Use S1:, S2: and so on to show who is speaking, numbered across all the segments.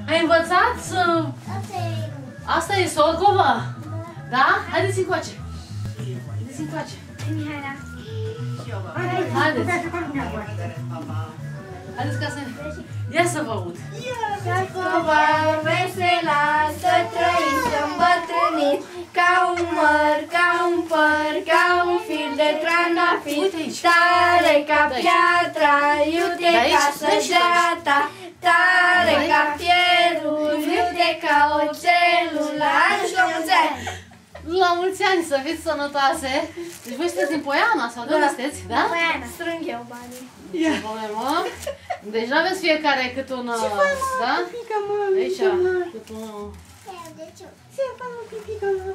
S1: Ai învățat să... Asta e sorcova? Da? Haideți încoace. Haideți încoace. Haideți. Haideți ca să... Ia să vă aud.
S2: Sorcova vesela, să trăiți, să îmbătrâniți, ca un măr, ca un păr, ca un fir de trandafir. Tare ca piatra, iute ca săgeata, tare ca fierul, iute ca oțelul, la anul la mulți ani.
S1: La mulți ani, să fiți sănătoase. Deci voi sunteți din Poiana sau de unde sunteți? Da?
S2: Poiana. Strâng eu banii.
S1: Ce problemă? Deci nu aveți fiecare cât un...
S3: Ce faci, mă,
S1: da?
S3: pipică, mă?
S1: Aici, cât un...
S3: Ce faci, mă, pipică, mă?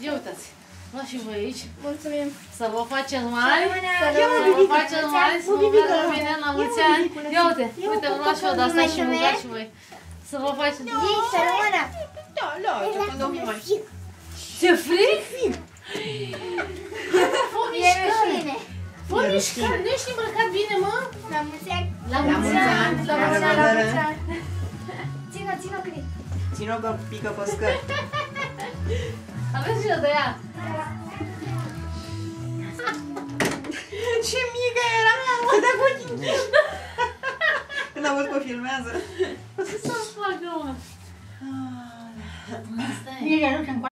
S1: Ia uitați. Luați și voi aici.
S2: Mulțumim.
S1: Să vă faceți mari. Să
S2: Ia mă,
S1: vă
S2: pipică.
S1: faceți mari, să vă meargă bine la mulți ani. Ia uite, uite, îmi luați și eu de asta și mâncați și voi. Să vă faceți...
S2: Să rămână.
S3: Da, când o fi mai...
S1: Ce fric?
S2: E rușine.
S1: Fă mișcare, nu ești îmbrăcat bine, mă?
S2: La mulți ani.
S1: La mulți ani.
S2: La mulți ani, la mulți ani. Ține-o, Cri.
S3: Ține-o că pică pe scări.
S1: Aveți și eu de ea.
S3: Ce mică era! Stătea cu ochii închiși. Când am văzut că o filmează.
S1: O să facă, mă. Asta e.
S4: Mire, nu se